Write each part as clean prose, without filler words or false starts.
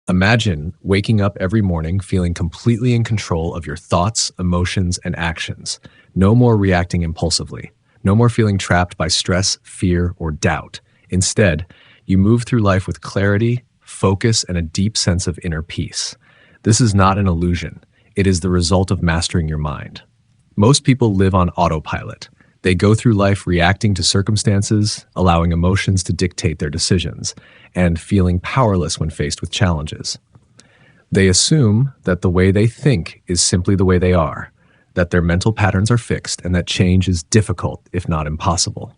Imagine waking up every morning feeling completely in control of your thoughts, emotions, and actions. No more reacting impulsively. No more feeling trapped by stress, fear, or doubt. Instead, you move through life with clarity, focus, and a deep sense of inner peace. This is not an illusion. It is the result of mastering your mind. Most people live on autopilot. They go through life reacting to circumstances, allowing emotions to dictate their decisions, and feeling powerless when faced with challenges. They assume that the way they think is simply the way they are, that their mental patterns are fixed, and that change is difficult, if not impossible.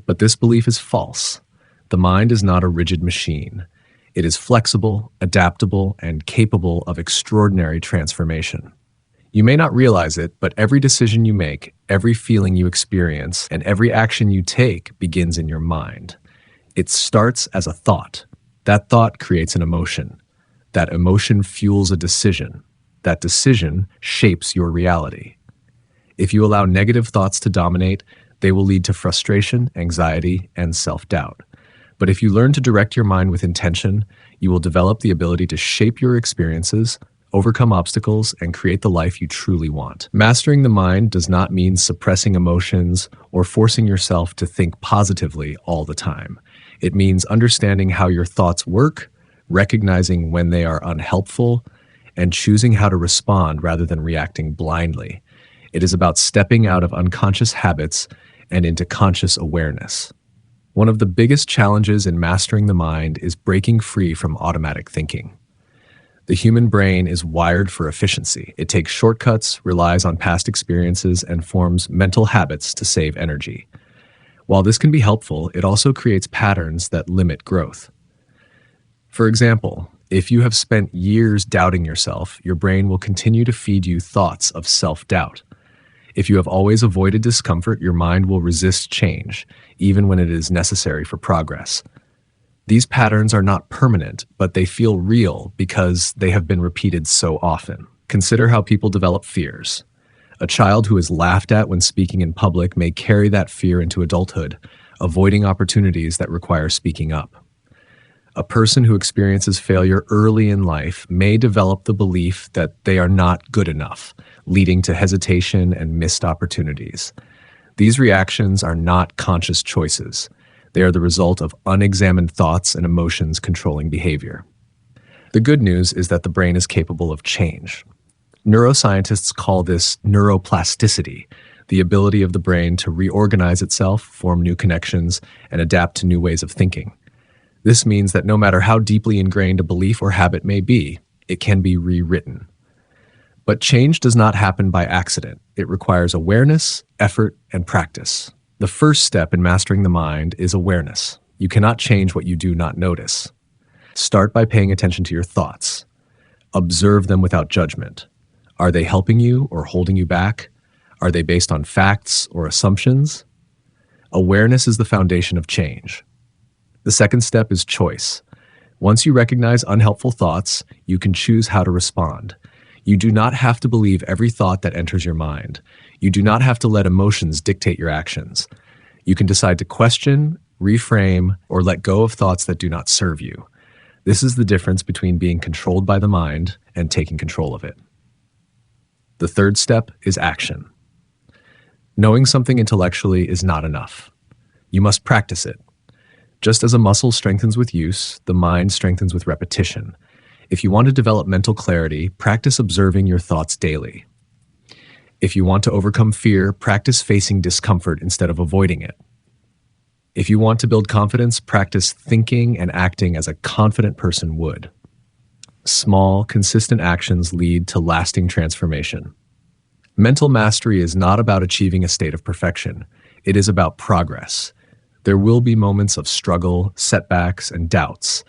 But this belief is false. The mind is not a rigid machine. It is flexible, adaptable, and capable of extraordinary transformation. You may not realize it, but every decision you make, every feeling you experience, and every action you take begins in your mind. It starts as a thought. That thought creates an emotion. That emotion fuels a decision. That decision shapes your reality. If you allow negative thoughts to dominate, they will lead to frustration, anxiety, and self-doubt. But if you learn to direct your mind with intention, you will develop the ability to shape your experiences, overcome obstacles, and create the life you truly want. Mastering the mind does not mean suppressing emotions or forcing yourself to think positively all the time. It means understanding how your thoughts work, recognizing when they are unhelpful, and choosing how to respond rather than reacting blindly. It is about stepping out of unconscious habits and into conscious awareness. One of the biggest challenges in mastering the mind is breaking free from automatic thinking. The human brain is wired for efficiency. It takes shortcuts, relies on past experiences, and forms mental habits to save energy. While this can be helpful, it also creates patterns that limit growth. For example, if you have spent years doubting yourself, your brain will continue to feed you thoughts of self-doubt. If you have always avoided discomfort, your mind will resist change, even when it is necessary for progress. These patterns are not permanent, but they feel real because they have been repeated so often. Consider how people develop fears. A child who is laughed at when speaking in public may carry that fear into adulthood, avoiding opportunities that require speaking up. A person who experiences failure early in life may develop the belief that they are not good enough, leading to hesitation and missed opportunities. These reactions are not conscious choices. They are the result of unexamined thoughts and emotions controlling behavior. The good news is that the brain is capable of change. Neuroscientists call this neuroplasticity, the ability of the brain to reorganize itself, form new connections, and adapt to new ways of thinking. This means that no matter how deeply ingrained a belief or habit may be, it can be rewritten. But change does not happen by accident. It requires awareness, effort, and practice. The first step in mastering the mind is awareness. You cannot change what you do not notice. Start by paying attention to your thoughts. Observe them without judgment. Are they helping you or holding you back? Are they based on facts or assumptions? Awareness is the foundation of change. The second step is choice. Once you recognize unhelpful thoughts, you can choose how to respond. You do not have to believe every thought that enters your mind. You do not have to let emotions dictate your actions. You can decide to question, reframe, or let go of thoughts that do not serve you. This is the difference between being controlled by the mind and taking control of it. The third step is action. Knowing something intellectually is not enough. You must practice it. Just as a muscle strengthens with use, the mind strengthens with repetition. If you want to develop mental clarity, practice observing your thoughts daily. If you want to overcome fear, practice facing discomfort instead of avoiding it. If you want to build confidence, practice thinking and acting as a confident person would. Small, consistent actions lead to lasting transformation. Mental mastery is not about achieving a state of perfection. It is about progress. There will be moments of struggle, setbacks, and doubts,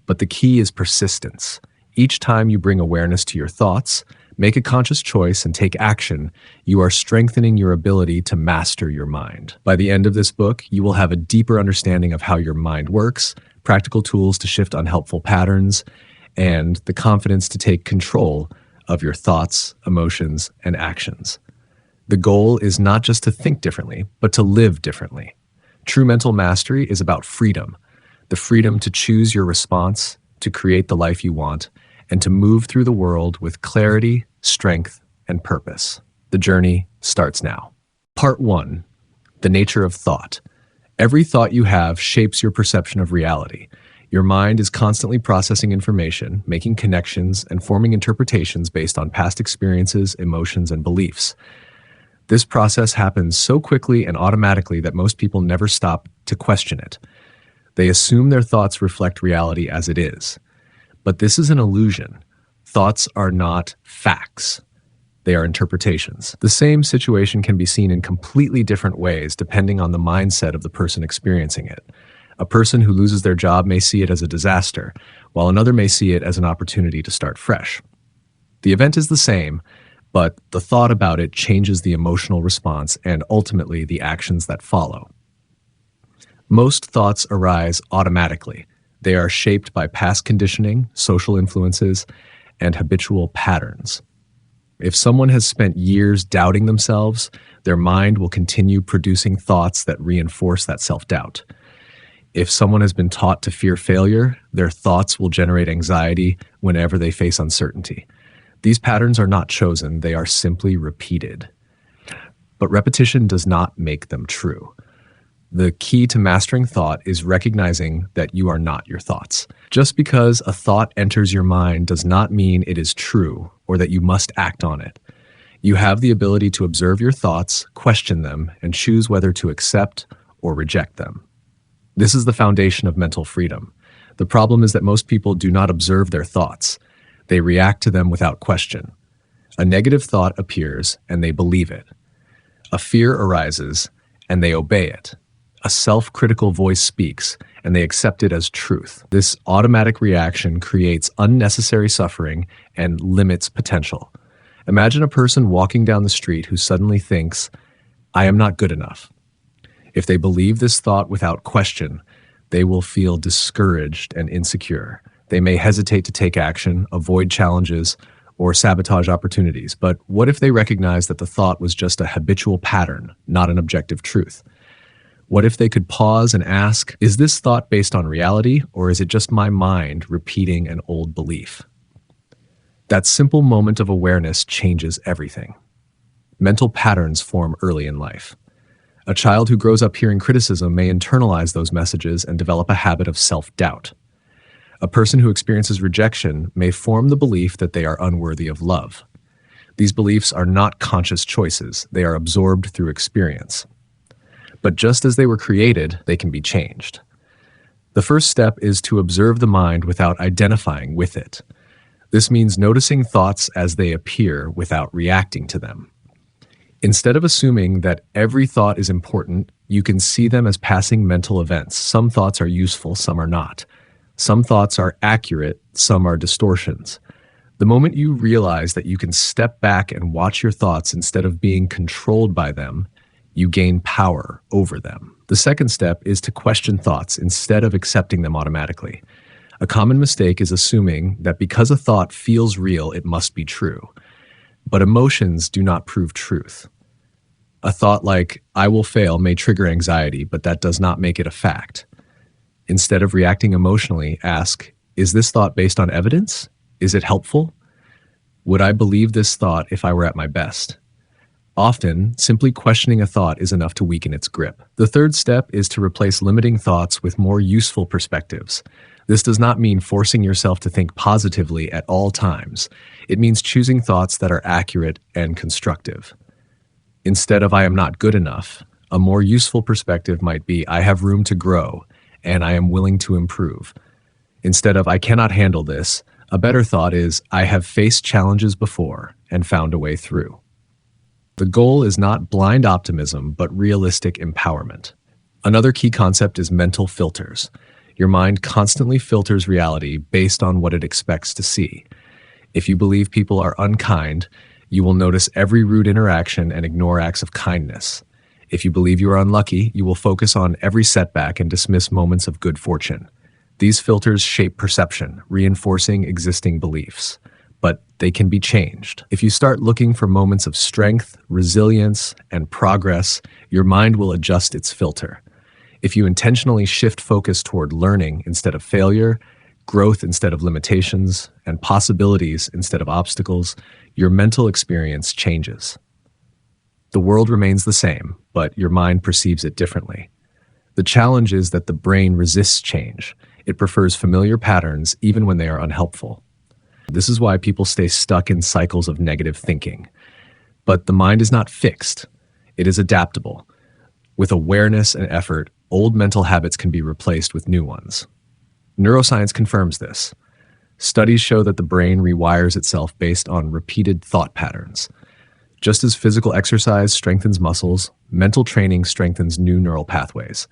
but the key is persistence. Each time you bring awareness to your thoughts, make a conscious choice, and take action, you are strengthening your ability to master your mind. By the end of this book, you will have a deeper understanding of how your mind works, practical tools to shift unhelpful patterns, and the confidence to take control of your thoughts, emotions, and actions. The goal is not just to think differently, but to live differently. True mental mastery is about freedom, the freedom to choose your response, to create the life you want and to move through the world with clarity, strength, and purpose. The journey starts now. Part 1. The nature of thought. Every thought you have shapes your perception of reality. Your mind is constantly processing information, making connections, and forming interpretations based on past experiences, emotions, and beliefs. This process happens so quickly and automatically that most people never stop to question it. They assume their thoughts reflect reality as it is. But this is an illusion. Thoughts are not facts. They are interpretations. The same situation can be seen in completely different ways depending on the mindset of the person experiencing it. A person who loses their job may see it as a disaster, while another may see it as an opportunity to start fresh. The event is the same, but the thought about it changes the emotional response and ultimately the actions that follow. Most thoughts arise automatically. They are shaped by past conditioning, social influences, and habitual patterns. If someone has spent years doubting themselves, their mind will continue producing thoughts that reinforce that self-doubt. If someone has been taught to fear failure, their thoughts will generate anxiety whenever they face uncertainty. These patterns are not chosen, they are simply repeated. But repetition does not make them true. The key to mastering thought is recognizing that you are not your thoughts. Just because a thought enters your mind does not mean it is true or that you must act on it. You have the ability to observe your thoughts, question them, and choose whether to accept or reject them. This is the foundation of mental freedom. The problem is that most people do not observe their thoughts. They react to them without question. A negative thought appears and they believe it. A fear arises and they obey it. A self-critical voice speaks, and they accept it as truth. This automatic reaction creates unnecessary suffering and limits potential. Imagine a person walking down the street who suddenly thinks, "I am not good enough." If they believe this thought without question, they will feel discouraged and insecure. They may hesitate to take action, avoid challenges, or sabotage opportunities. But what if they recognize that the thought was just a habitual pattern, not an objective truth? What if they could pause and ask, is this thought based on reality, or is it just my mind repeating an old belief? That simple moment of awareness changes everything. Mental patterns form early in life. A child who grows up hearing criticism may internalize those messages and develop a habit of self-doubt. A person who experiences rejection may form the belief that they are unworthy of love. These beliefs are not conscious choices. They are absorbed through experience. But just as they were created, they can be changed. The first step is to observe the mind without identifying with it. This means noticing thoughts as they appear without reacting to them. Instead of assuming that every thought is important, you can see them as passing mental events. Some thoughts are useful, some are not. Some thoughts are accurate, some are distortions. The moment you realize that you can step back and watch your thoughts instead of being controlled by them, you gain power over them. The second step is to question thoughts instead of accepting them automatically. A common mistake is assuming that because a thought feels real, it must be true. But emotions do not prove truth. A thought like, "I will fail," may trigger anxiety, but that does not make it a fact. Instead of reacting emotionally, ask, is this thought based on evidence? Is it helpful? Would I believe this thought if I were at my best? Often, simply questioning a thought is enough to weaken its grip. The third step is to replace limiting thoughts with more useful perspectives. This does not mean forcing yourself to think positively at all times. It means choosing thoughts that are accurate and constructive. Instead of "I am not good enough," a more useful perspective might be "I have room to grow, and I am willing to improve." Instead of "I cannot handle this," a better thought is "I have faced challenges before and found a way through." The goal is not blind optimism, but realistic empowerment. Another key concept is mental filters. Your mind constantly filters reality based on what it expects to see. If you believe people are unkind, you will notice every rude interaction and ignore acts of kindness. If you believe you are unlucky, you will focus on every setback and dismiss moments of good fortune. These filters shape perception, reinforcing existing beliefs. But they can be changed. If you start looking for moments of strength, resilience, and progress, your mind will adjust its filter. If you intentionally shift focus toward learning instead of failure, growth instead of limitations, and possibilities instead of obstacles, your mental experience changes. The world remains the same, but your mind perceives it differently. The challenge is that the brain resists change. It prefers familiar patterns even when they are unhelpful. This is why people stay stuck in cycles of negative thinking. But the mind is not fixed. It is adaptable. With awareness and effort, old mental habits can be replaced with new ones. Neuroscience confirms this. Studies show that the brain rewires itself based on repeated thought patterns. Just as physical exercise strengthens muscles, mental training strengthens new neural pathways.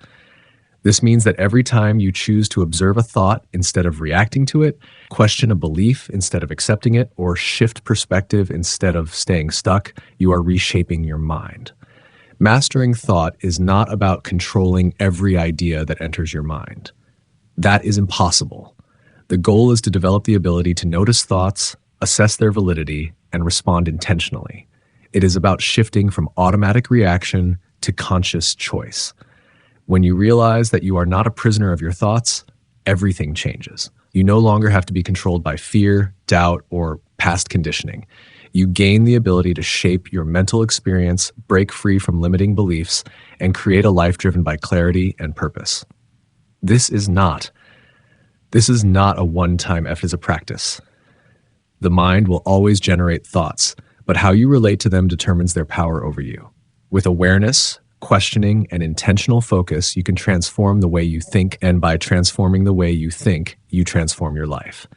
This means that every time you choose to observe a thought instead of reacting to it, question a belief instead of accepting it, or shift perspective instead of staying stuck, you are reshaping your mind. Mastering thought is not about controlling every idea that enters your mind. That is impossible. The goal is to develop the ability to notice thoughts, assess their validity, and respond intentionally. It is about shifting from automatic reaction to conscious choice. When you realize that you are not a prisoner of your thoughts, everything changes. You no longer have to be controlled by fear, doubt, or past conditioning. You gain the ability to shape your mental experience, break free from limiting beliefs, and create a life driven by clarity and purpose. This is not a one-time effort as a practice. The mind will always generate thoughts, but how you relate to them determines their power over you. With awareness, questioning, and intentional focus, you can transform the way you think, and by transforming the way you think, you transform your life.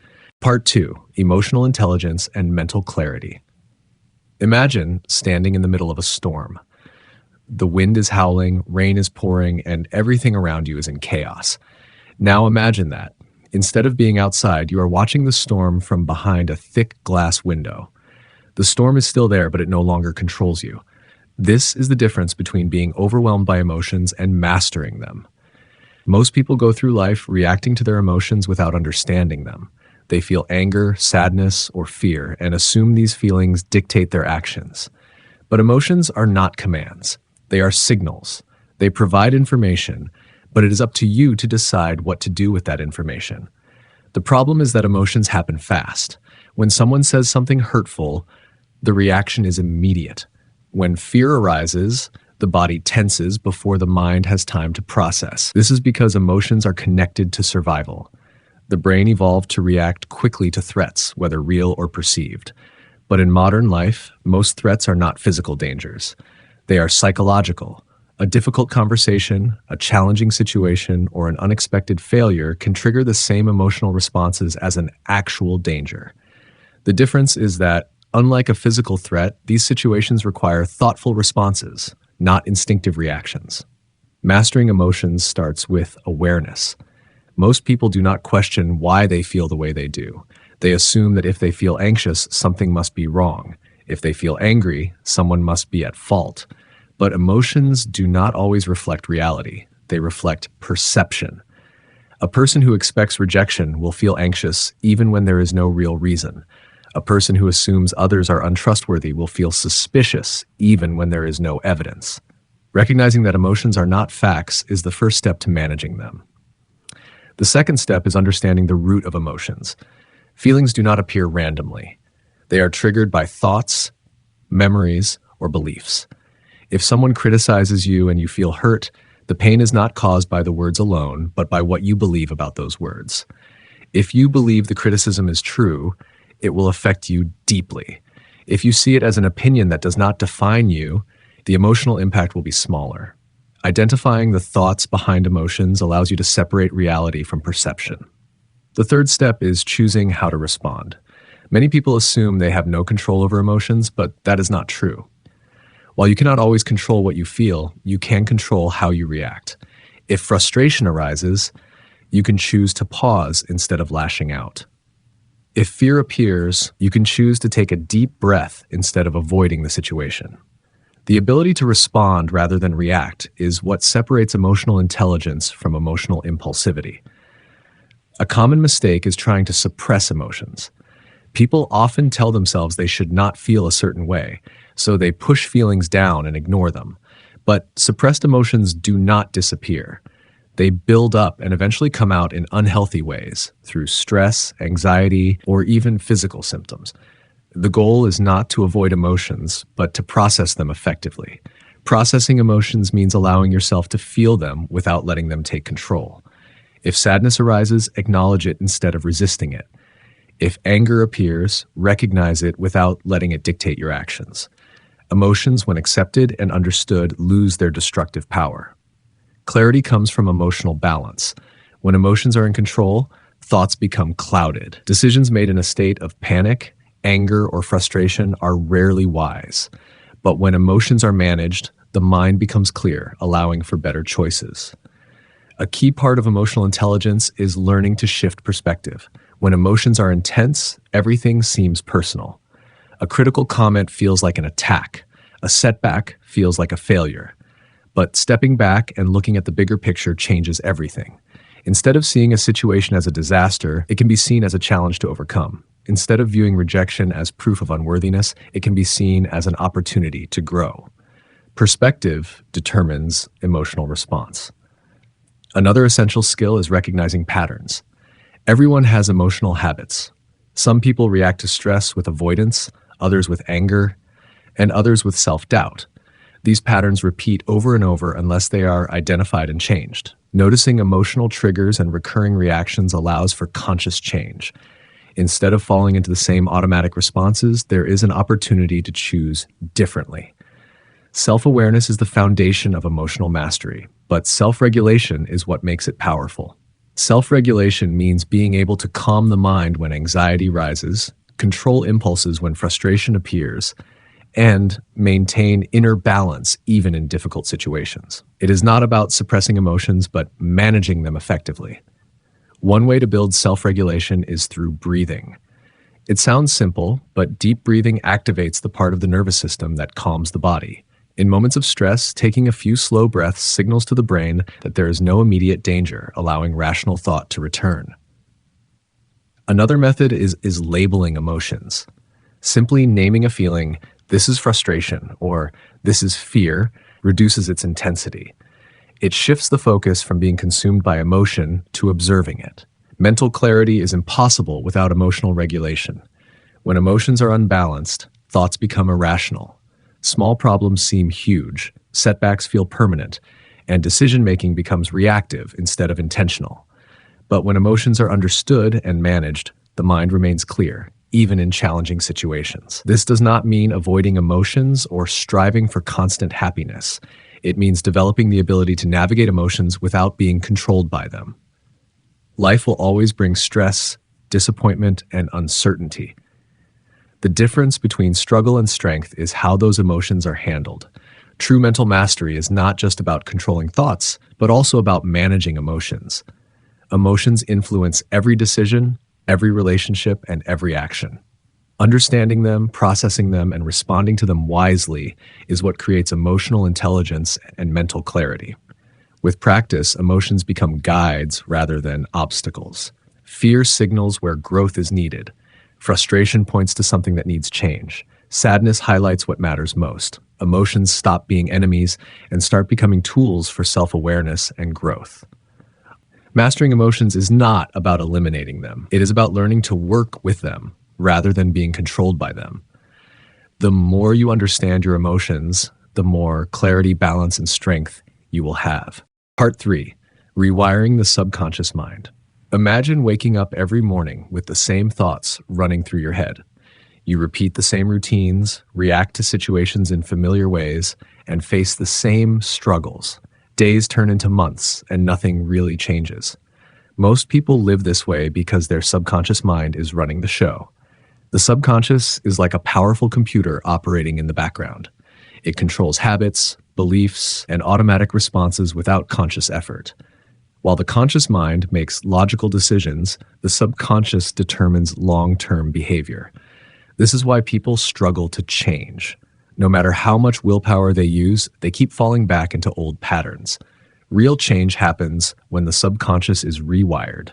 Part 2, emotional intelligence and mental clarity. Imagine standing in the middle of a storm. The wind is howling, rain is pouring, and everything around you is in chaos. Now imagine that. Instead of being outside, you are watching the storm from behind a thick glass window. The storm is still there, but it no longer controls you. This is the difference between being overwhelmed by emotions and mastering them. Most people go through life reacting to their emotions without understanding them. They feel anger, sadness, or fear and assume these feelings dictate their actions. But emotions are not commands. They are signals. They provide information, but it is up to you to decide what to do with that information. The problem is that emotions happen fast. When someone says something hurtful, the reaction is immediate. When fear arises, the body tenses before the mind has time to process. This is because emotions are connected to survival. The brain evolved to react quickly to threats, whether real or perceived. But in modern life, most threats are not physical dangers. They are psychological. A difficult conversation, a challenging situation, or an unexpected failure can trigger the same emotional responses as an actual danger. The difference is that, unlike a physical threat, these situations require thoughtful responses, not instinctive reactions. Mastering emotions starts with awareness. Most people do not question why they feel the way they do. They assume that if they feel anxious, something must be wrong. If they feel angry, someone must be at fault. But emotions do not always reflect reality. They reflect perception. A person who expects rejection will feel anxious even when there is no real reason. A person who assumes others are untrustworthy will feel suspicious even when there is no evidence. Recognizing that emotions are not facts is the first step to managing them. The second step is understanding the root of emotions. Feelings do not appear randomly. They are triggered by thoughts, memories, or beliefs. If someone criticizes you and you feel hurt, the pain is not caused by the words alone, but by what you believe about those words. If you believe the criticism is true, it will affect you deeply. If you see it as an opinion that does not define you, the emotional impact will be smaller. Identifying the thoughts behind emotions allows you to separate reality from perception. The third step is choosing how to respond. Many people assume they have no control over emotions, but that is not true. While you cannot always control what you feel, you can control how you react. If frustration arises, you can choose to pause instead of lashing out. If fear appears, you can choose to take a deep breath instead of avoiding the situation. The ability to respond rather than react is what separates emotional intelligence from emotional impulsivity. A common mistake is trying to suppress emotions. People often tell themselves they should not feel a certain way, so they push feelings down and ignore them. But suppressed emotions do not disappear. They build up and eventually come out in unhealthy ways through stress, anxiety, or even physical symptoms. The goal is not to avoid emotions, but to process them effectively. Processing emotions means allowing yourself to feel them without letting them take control. If sadness arises, acknowledge it instead of resisting it. If anger appears, recognize it without letting it dictate your actions. Emotions, when accepted and understood, lose their destructive power. Clarity comes from emotional balance. When emotions are in control, thoughts become clouded. Decisions made in a state of panic, anger, or frustration are rarely wise. But when emotions are managed, the mind becomes clear, allowing for better choices. A key part of emotional intelligence is learning to shift perspective. When emotions are intense, everything seems personal. A critical comment feels like an attack. A setback feels like a failure. But stepping back and looking at the bigger picture changes everything. Instead of seeing a situation as a disaster, it can be seen as a challenge to overcome. Instead of viewing rejection as proof of unworthiness, it can be seen as an opportunity to grow. Perspective determines emotional response. Another essential skill is recognizing patterns. Everyone has emotional habits. Some people react to stress with avoidance, others with anger, and others with self-doubt. These patterns repeat over and over unless they are identified and changed. Noticing emotional triggers and recurring reactions allows for conscious change. Instead of falling into the same automatic responses, there is an opportunity to choose differently. Self-awareness is the foundation of emotional mastery, but self-regulation is what makes it powerful. Self-regulation means being able to calm the mind when anxiety rises, control impulses when frustration appears, and maintain inner balance even in difficult situations. It is not about suppressing emotions, but managing them effectively. One way to build self-regulation is through breathing. It sounds simple, but deep breathing activates the part of the nervous system that calms the body. In moments of stress, taking a few slow breaths signals to the brain that there is no immediate danger, allowing rational thought to return. Another method is labeling emotions. Simply naming a feeling, "This is frustration," or "This is fear," reduces its intensity. It shifts the focus from being consumed by emotion to observing it. Mental clarity is impossible without emotional regulation. When emotions are unbalanced, thoughts become irrational. Small problems seem huge, setbacks feel permanent, and decision-making becomes reactive instead of intentional. But when emotions are understood and managed, the mind remains clear, even in challenging situations. This does not mean avoiding emotions or striving for constant happiness. It means developing the ability to navigate emotions without being controlled by them. Life will always bring stress, disappointment, and uncertainty. The difference between struggle and strength is how those emotions are handled. True mental mastery is not just about controlling thoughts, but also about managing emotions. Emotions influence every decision, every relationship, and every action. Understanding them, processing them, and responding to them wisely is what creates emotional intelligence and mental clarity. With practice, emotions become guides rather than obstacles. Fear signals where growth is needed. Frustration points to something that needs change. Sadness highlights what matters most. Emotions stop being enemies and start becoming tools for self-awareness and growth. Mastering emotions is not about eliminating them. It is about learning to work with them rather than being controlled by them. The more you understand your emotions, the more clarity, balance, and strength you will have. Part 3. Rewiring the subconscious mind. Imagine waking up every morning with the same thoughts running through your head. You repeat the same routines, react to situations in familiar ways, and face the same struggles. Days turn into months, and nothing really changes. Most people live this way because their subconscious mind is running the show. The subconscious is like a powerful computer operating in the background. It controls habits, beliefs, and automatic responses without conscious effort. While the conscious mind makes logical decisions, the subconscious determines long-term behavior. This is why people struggle to change. No matter how much willpower they use, they keep falling back into old patterns. Real change happens when the subconscious is rewired.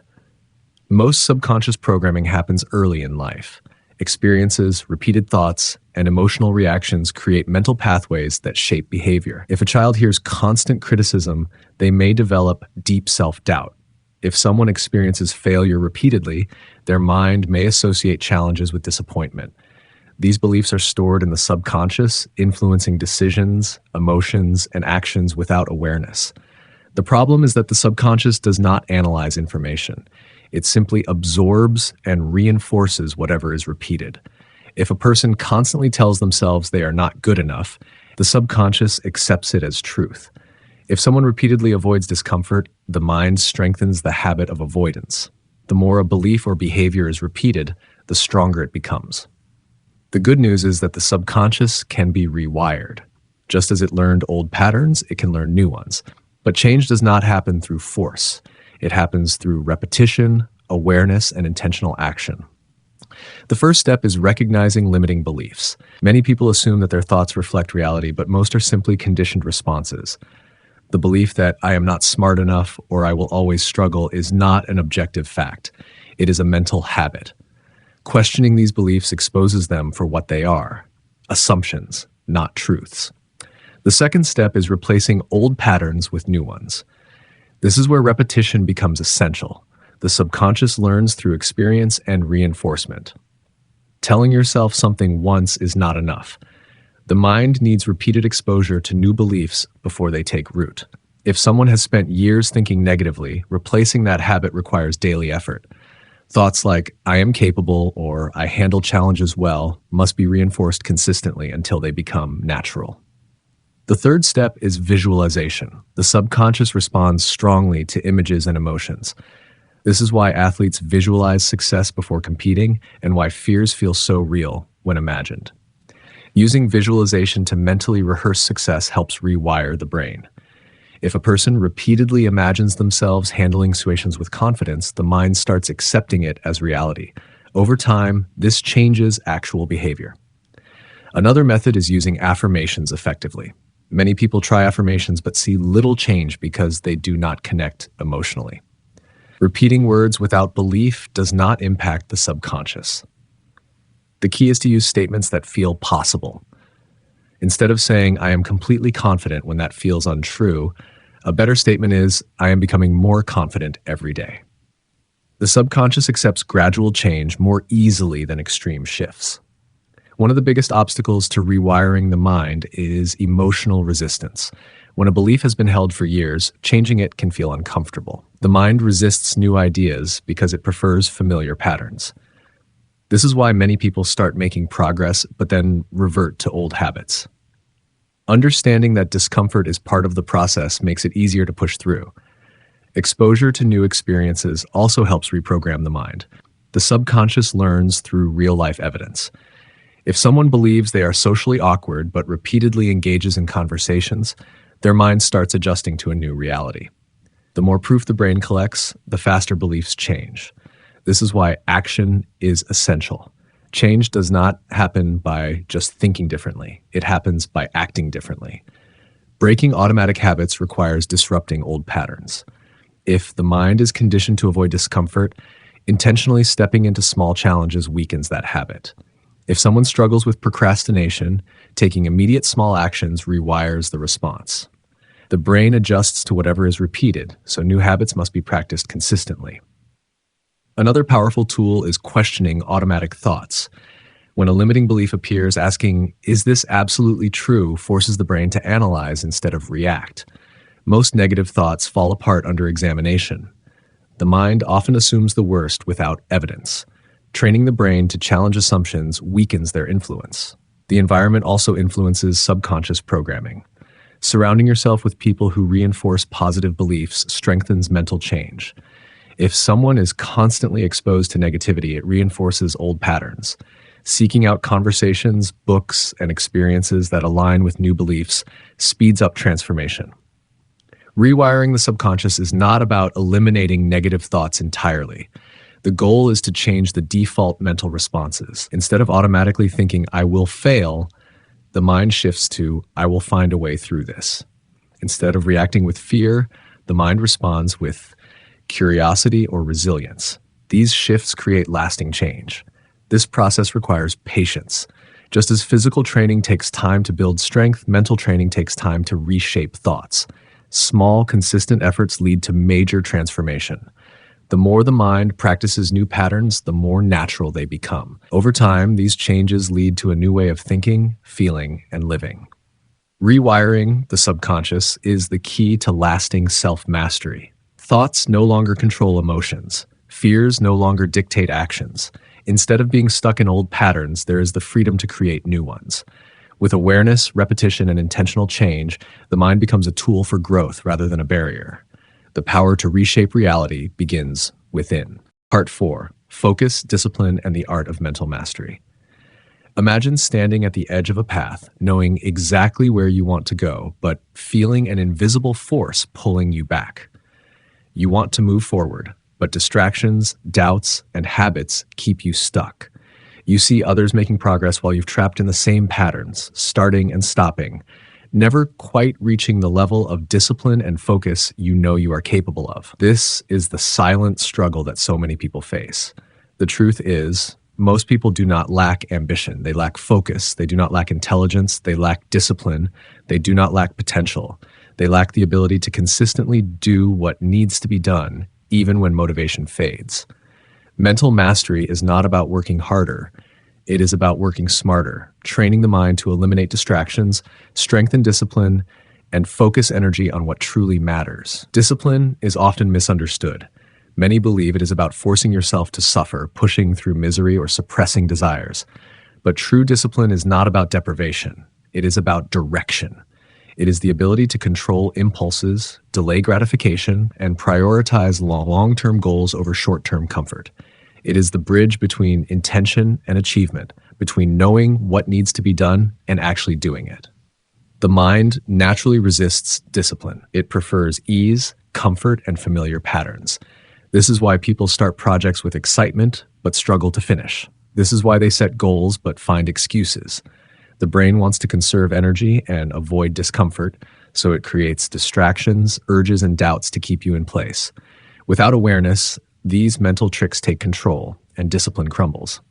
Most subconscious programming happens early in life. Experiences, repeated thoughts, and emotional reactions create mental pathways that shape behavior. If a child hears constant criticism, They may develop deep self-doubt. If someone experiences failure repeatedly, their mind may associate challenges with disappointment. These beliefs are stored in the subconscious, influencing decisions, emotions, and actions without awareness. The problem is that the subconscious does not analyze information. It simply absorbs and reinforces whatever is repeated. If a person constantly tells themselves they are not good enough, the subconscious accepts it as truth. If someone repeatedly avoids discomfort, the mind strengthens the habit of avoidance. The more a belief or behavior is repeated, the stronger it becomes. The good news is that the subconscious can be rewired. Just as it learned old patterns, it can learn new ones. But change does not happen through force. It happens through repetition, awareness, and intentional action. The first step is recognizing limiting beliefs. Many people assume that their thoughts reflect reality, but most are simply conditioned responses. The belief that I am not smart enough or I will always struggle is not an objective fact. It is a mental habit. Questioning these beliefs exposes them for what they are: assumptions, not truths. The second step is replacing old patterns with new ones. This is where repetition becomes essential. The subconscious learns through experience and reinforcement. Telling yourself something once is not enough. The mind needs repeated exposure to new beliefs before they take root. If someone has spent years thinking negatively, replacing that habit requires daily effort. Thoughts like, I am capable or I handle challenges well must be reinforced consistently until they become natural. The third step is visualization. The subconscious responds strongly to images and emotions. This is why athletes visualize success before competing and why fears feel so real when imagined. Using visualization to mentally rehearse success helps rewire the brain. If a person repeatedly imagines themselves handling situations with confidence, the mind starts accepting it as reality. Over time, this changes actual behavior. Another method is using affirmations effectively. Many people try affirmations but see little change because they do not connect emotionally. Repeating words without belief does not impact the subconscious. The key is to use statements that feel possible. Instead of saying, I am completely confident when that feels untrue, a better statement is, I am becoming more confident every day. The subconscious accepts gradual change more easily than extreme shifts. One of the biggest obstacles to rewiring the mind is emotional resistance. When a belief has been held for years, changing it can feel uncomfortable. The mind resists new ideas because it prefers familiar patterns. This is why many people start making progress but then revert to old habits. Understanding that discomfort is part of the process makes it easier to push through. Exposure to new experiences also helps reprogram the mind. The subconscious learns through real-life evidence. If someone believes they are socially awkward but repeatedly engages in conversations, their mind starts adjusting to a new reality. The more proof the brain collects, the faster beliefs change. This is why action is essential. Change does not happen by just thinking differently. It happens by acting differently. Breaking automatic habits requires disrupting old patterns. If the mind is conditioned to avoid discomfort, intentionally stepping into small challenges weakens that habit. If someone struggles with procrastination, taking immediate small actions rewires the response. The brain adjusts to whatever is repeated, so new habits must be practiced consistently. Another powerful tool is questioning automatic thoughts. When a limiting belief appears, asking, "Is this absolutely true?" forces the brain to analyze instead of react. Most negative thoughts fall apart under examination. The mind often assumes the worst without evidence. Training the brain to challenge assumptions weakens their influence. The environment also influences subconscious programming. Surrounding yourself with people who reinforce positive beliefs strengthens mental change. If someone is constantly exposed to negativity, it reinforces old patterns. Seeking out conversations, books, and experiences that align with new beliefs speeds up transformation. Rewiring the subconscious is not about eliminating negative thoughts entirely. The goal is to change the default mental responses. Instead of automatically thinking, "I will fail," the mind shifts to, "I will find a way through this." Instead of reacting with fear, the mind responds with curiosity or resilience. These shifts create lasting change. This process requires patience. Just as physical training takes time to build strength, mental training takes time to reshape thoughts. Small, consistent efforts lead to major transformation. The more the mind practices new patterns, the more natural they become. Over time, these changes lead to a new way of thinking, feeling, and living. Rewiring the subconscious is the key to lasting self-mastery. Thoughts no longer control emotions. Fears no longer dictate actions. Instead of being stuck in old patterns, there is the freedom to create new ones. With awareness, repetition, and intentional change, the mind becomes a tool for growth rather than a barrier. The power to reshape reality begins within. Part 4. Focus, Discipline, and the Art of Mental Mastery. Imagine standing at the edge of a path, knowing exactly where you want to go, but feeling an invisible force pulling you back. You want to move forward, but distractions, doubts, and habits keep you stuck. You see others making progress while you've trapped in the same patterns, starting and stopping, never quite reaching the level of discipline and focus you know you are capable of. This is the silent struggle that so many people face. The truth is, most people do not lack ambition. They lack focus. They do not lack intelligence. They lack discipline. They do not lack potential. They lack the ability to consistently do what needs to be done, even when motivation fades. Mental mastery is not about working harder. It is about working smarter, training the mind to eliminate distractions, strengthen discipline, and focus energy on what truly matters. Discipline is often misunderstood. Many believe it is about forcing yourself to suffer, pushing through misery, or suppressing desires. But true discipline is not about deprivation. It is about direction. It is the ability to control impulses, delay gratification, and prioritize long-term goals over short-term comfort. It is the bridge between intention and achievement, between knowing what needs to be done and actually doing it. The mind naturally resists discipline. It prefers ease, comfort, and familiar patterns. This is why people start projects with excitement but struggle to finish. This is why they set goals but find excuses. The brain wants to conserve energy and avoid discomfort, so it creates distractions, urges, and doubts to keep you in place. Without awareness, these mental tricks take control, and discipline crumbles.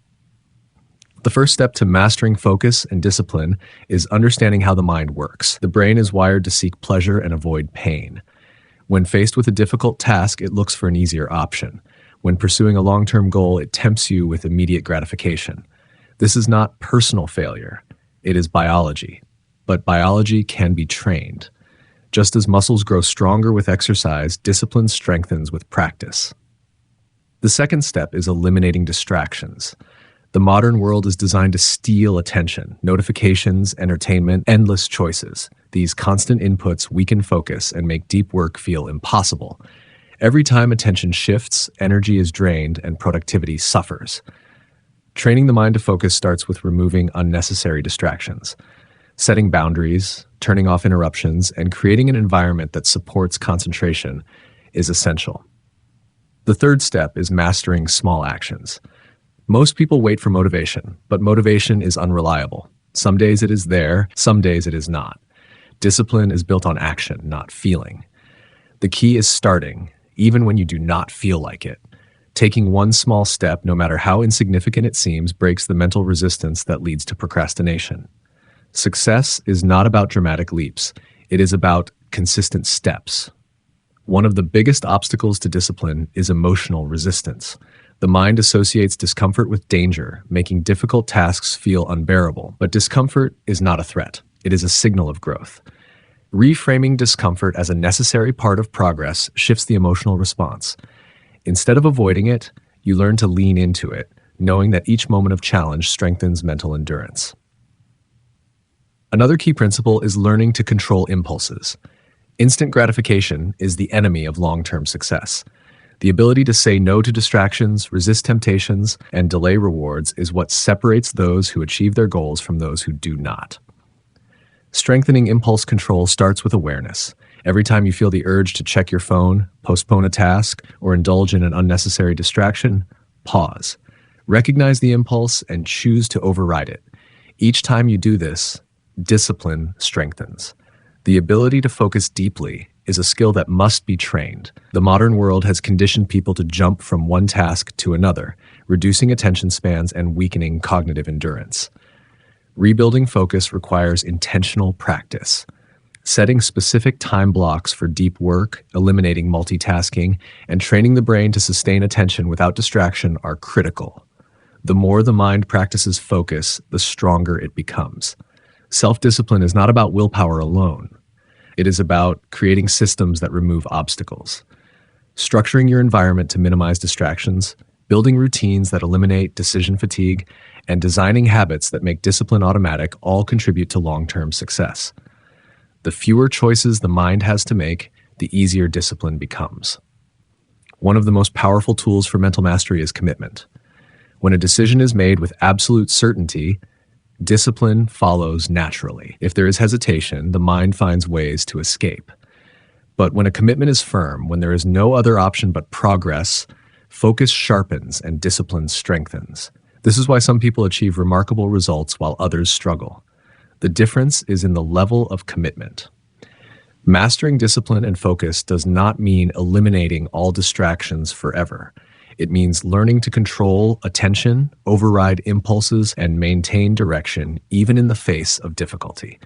The first step to mastering focus and discipline is understanding how the mind works. The brain is wired to seek pleasure and avoid pain. When faced with a difficult task, it looks for an easier option. When pursuing a long-term goal, it tempts you with immediate gratification. This is not personal failure. It is biology. But biology can be trained. Just as muscles grow stronger with exercise, discipline strengthens with practice. The second step is eliminating distractions. The modern world is designed to steal attention, notifications, entertainment, endless choices. These constant inputs weaken focus and make deep work feel impossible. Every time attention shifts, energy is drained and productivity suffers. Training the mind to focus starts with removing unnecessary distractions. Setting boundaries, turning off interruptions, and creating an environment that supports concentration is essential. The third step is mastering small actions. Most people wait for motivation, but motivation is unreliable. Some days it is there, some days it is not. Discipline is built on action, not feeling. The key is starting, even when you do not feel like it. Taking one small step, no matter how insignificant it seems, breaks the mental resistance that leads to procrastination. Success is not about dramatic leaps. It is about consistent steps. One of the biggest obstacles to discipline is emotional resistance. The mind associates discomfort with danger, making difficult tasks feel unbearable. But discomfort is not a threat. It is a signal of growth. Reframing discomfort as a necessary part of progress shifts the emotional response. Instead of avoiding it, you learn to lean into it, knowing that each moment of challenge strengthens mental endurance. Another key principle is learning to control impulses. Instant gratification is the enemy of long-term success. The ability to say no to distractions, resist temptations, and delay rewards is what separates those who achieve their goals from those who do not. Strengthening impulse control starts with awareness. Every time you feel the urge to check your phone, postpone a task, or indulge in an unnecessary distraction, pause. Recognize the impulse and choose to override it. Each time you do this, discipline strengthens. The ability to focus deeply is a skill that must be trained. The modern world has conditioned people to jump from one task to another, reducing attention spans and weakening cognitive endurance. Rebuilding focus requires intentional practice. Setting specific time blocks for deep work, eliminating multitasking, and training the brain to sustain attention without distraction are critical. The more the mind practices focus, the stronger it becomes. Self-discipline is not about willpower alone. It is about creating systems that remove obstacles. Structuring your environment to minimize distractions, building routines that eliminate decision fatigue, and designing habits that make discipline automatic all contribute to long-term success. The fewer choices the mind has to make, the easier discipline becomes. One of the most powerful tools for mental mastery is commitment. When a decision is made with absolute certainty, discipline follows naturally. If there is hesitation, the mind finds ways to escape. But when a commitment is firm, when there is no other option but progress, focus sharpens and discipline strengthens. This is why some people achieve remarkable results while others struggle. The difference is in the level of commitment. Mastering discipline and focus does not mean eliminating all distractions forever. It means learning to control attention, override impulses, and maintain direction, even in the face of difficulty.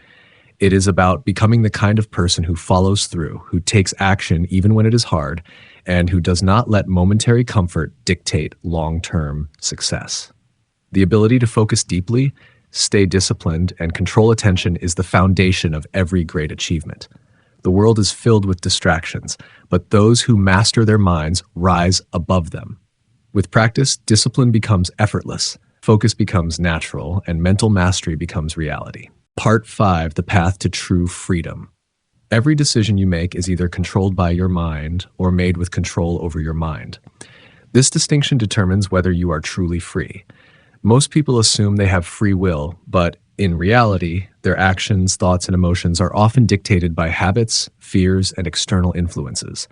It is about becoming the kind of person who follows through, who takes action even when it is hard, and who does not let momentary comfort dictate long-term success. The ability to focus deeply, stay disciplined, and control attention is the foundation of every great achievement. The world is filled with distractions, but those who master their minds rise above them. With practice, discipline becomes effortless, focus becomes natural, and mental mastery becomes reality. Part 5: The Path to True Freedom. Every decision you make is either controlled by your mind or made with control over your mind. This distinction determines whether you are truly free. Most people assume they have free will, but in reality, their actions, thoughts, and emotions are often dictated by habits, fears, and external influences.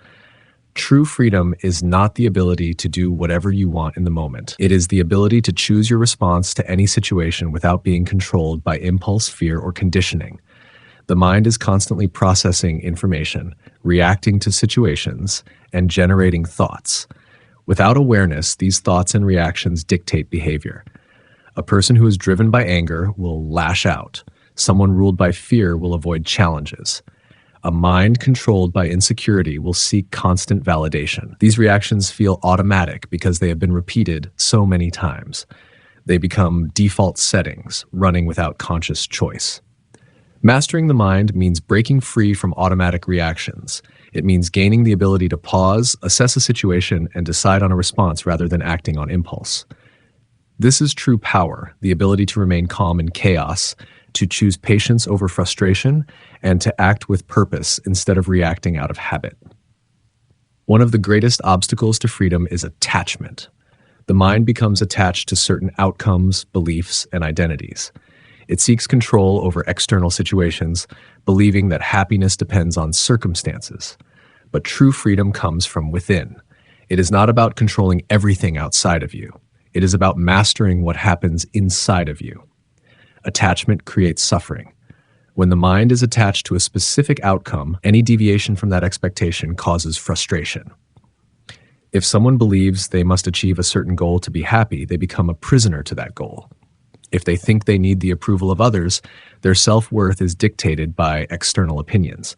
True freedom is not the ability to do whatever you want in the moment. It is the ability to choose your response to any situation without being controlled by impulse, fear, or conditioning. The mind is constantly processing information, reacting to situations, and generating thoughts. Without awareness, these thoughts and reactions dictate behavior. A person who is driven by anger will lash out. Someone ruled by fear will avoid challenges. A mind controlled by insecurity will seek constant validation. These reactions feel automatic because they have been repeated so many times. They become default settings, running without conscious choice. Mastering the mind means breaking free from automatic reactions. It means gaining the ability to pause, assess a situation, and decide on a response rather than acting on impulse. This is true power, the ability to remain calm in chaos, to choose patience over frustration, and to act with purpose instead of reacting out of habit. One of the greatest obstacles to freedom is attachment. The mind becomes attached to certain outcomes, beliefs, and identities. It seeks control over external situations, believing that happiness depends on circumstances. But true freedom comes from within. It is not about controlling everything outside of you. It is about mastering what happens inside of you. Attachment creates suffering. When the mind is attached to a specific outcome, any deviation from that expectation causes frustration. If someone believes they must achieve a certain goal to be happy, they become a prisoner to that goal. If they think they need the approval of others, their self-worth is dictated by external opinions.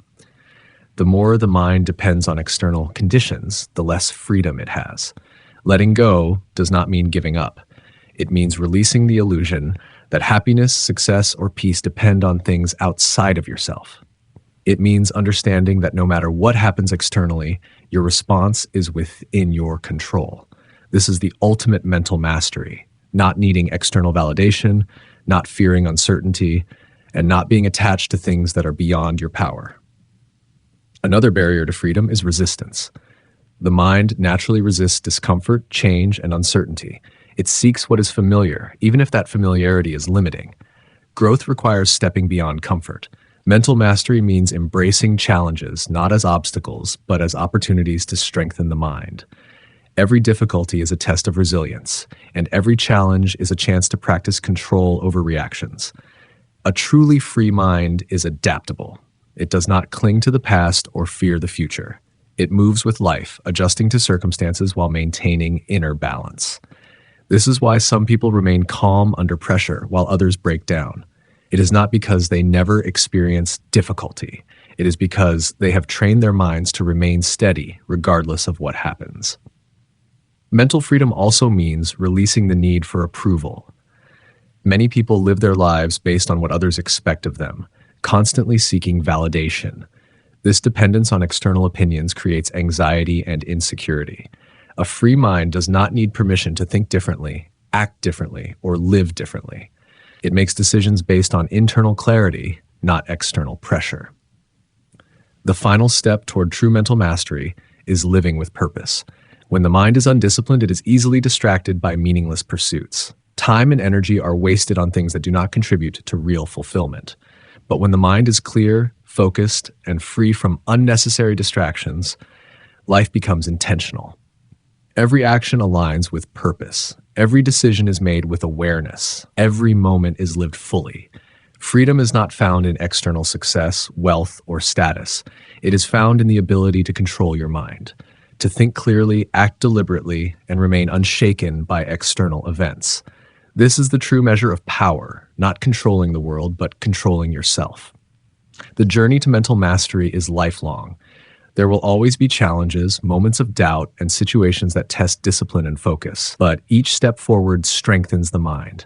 The more the mind depends on external conditions, the less freedom it has. Letting go does not mean giving up. It means releasing the illusion that happiness, success, or peace depend on things outside of yourself. It means understanding that no matter what happens externally, your response is within your control. This is the ultimate mental mastery, not needing external validation, not fearing uncertainty, and not being attached to things that are beyond your power. Another barrier to freedom is resistance. The mind naturally resists discomfort, change, and uncertainty. It seeks what is familiar, even if that familiarity is limiting. Growth requires stepping beyond comfort. Mental mastery means embracing challenges, not as obstacles, but as opportunities to strengthen the mind. Every difficulty is a test of resilience, and every challenge is a chance to practice control over reactions. A truly free mind is adaptable. It does not cling to the past or fear the future. It moves with life, adjusting to circumstances while maintaining inner balance. This is why some people remain calm under pressure while others break down. It is not because they never experience difficulty. It is because they have trained their minds to remain steady regardless of what happens. Mental freedom also means releasing the need for approval. Many people live their lives based on what others expect of them, constantly seeking validation. This dependence on external opinions creates anxiety and insecurity. A free mind does not need permission to think differently, act differently, or live differently. It makes decisions based on internal clarity, not external pressure. The final step toward true mental mastery is living with purpose. When the mind is undisciplined, it is easily distracted by meaningless pursuits. Time and energy are wasted on things that do not contribute to real fulfillment. But when the mind is clear, focused, and free from unnecessary distractions, life becomes intentional. Every action aligns with purpose. Every decision is made with awareness. Every moment is lived fully. Freedom is not found in external success, wealth, or status. It is found in the ability to control your mind, to think clearly, act deliberately, and remain unshaken by external events. This is the true measure of power, not controlling the world, but controlling yourself. The journey to mental mastery is lifelong. There will always be challenges, moments of doubt, and situations that test discipline and focus, but each step forward strengthens the mind.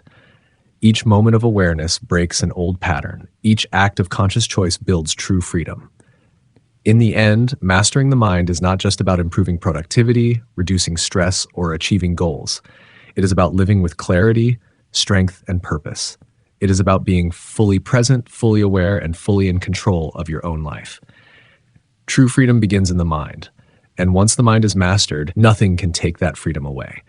Each moment of awareness breaks an old pattern. Each act of conscious choice builds true freedom. In the end, mastering the mind is not just about improving productivity, reducing stress, or achieving goals. It is about living with clarity, strength, and purpose. It is about being fully present, fully aware, and fully in control of your own life. True freedom begins in the mind, and once the mind is mastered, nothing can take that freedom away.